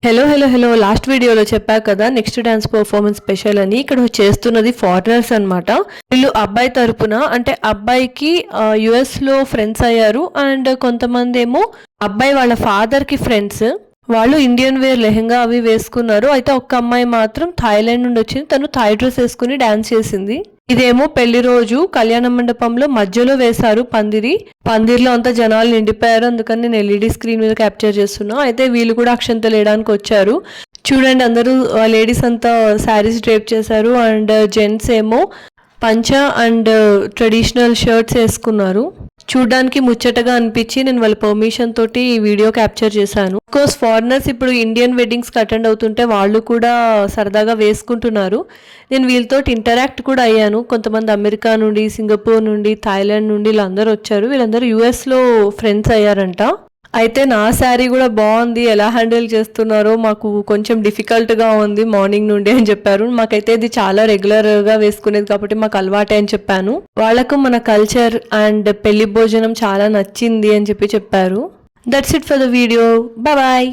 Hello hello hello last వీడియోలో చెప్పా కదా నెక్స్ట్ డాన్స్ పర్ఫార్మెన్స్ స్పెషల్ అని. ఇక్కడ చేస్తున్నది ఫారినర్స్ అన్నమాట. వీళ్ళు అబ్బాయి తరపున, అంటే అబ్బాయికి యుఎస్ లో ఫ్రెండ్స్ అయ్యారు అండ్ కొంతమంది ఏమో అబ్బాయి వాళ్ళ ఫాదర్ కి ఫ్రెండ్స్. వాళ్ళు ఇండియన్ వేర్ లెహెంగా అవి వేసుకున్నారు. అయితే ఒక్క అమ్మాయి మాత్రం థాయిలాండ్ నుండి వచ్చింది. తను థాయ్ డ్రెస్ వేసుకుని డాన్స్ చేసింది. ఇదేమో పెళ్లి రోజు కళ్యాణ మండపంలో మధ్యలో వేశారు పందిరిలో అంతా జనాలు నిండిపోయారు. అందుకని నేను ఎల్ఈడి స్క్రీన్ మీద క్యాప్చర్ చేస్తున్నా. అయితే వీళ్ళు కూడా అక్షంతలు వేయడానికి వచ్చారు. చూడండి, అందరూ లేడీస్ అంతా శారీస్ డ్రేప్ చేశారు అండ్ జెంట్స్ ఏమో పంచా అండ్ ట్రెడిషనల్ షర్ట్స్ వేసుకున్నారు. చూడ్డానికి ముచ్చటగా అనిపించి నేను వాళ్ళ పర్మిషన్ తోటి ఈ వీడియో క్యాప్చర్ చేశాను. కోర్స్ ఫారినర్స్ ఇప్పుడు ఇండియన్ వెడ్డింగ్స్ కి అటెండ్ అవుతుంటే వాళ్ళు కూడా సరదాగా వేసుకుంటున్నారు. నేను వీళ్ళతో ఇంటరాక్ట్ కూడా అయ్యాను. కొంతమంది అమెరికా నుండి, సింగపూర్ నుండి, థాయిలాండ్ నుండి వీళ్ళందరూ వచ్చారు. వీళ్ళందరూ యుఎస్ లో ఫ్రెండ్స్ అయ్యారంట. అయితే నా శారీ కూడా బాగుంది, ఎలా హ్యాండిల్ చేస్తున్నారో మాకు కొంచెం డిఫికల్ట్గా ఉంది మార్నింగ్ నుండి అని చెప్పారు. మాకైతే ఇది చాలా రెగ్యులర్గా వేసుకునేది కాబట్టి మాకు అలవాటే అని చెప్పాను. వాళ్ళకు మన కల్చర్ అండ్ పెళ్లి భోజనం చాలా నచ్చింది అని చెప్పారు. That's it for the video. Bye.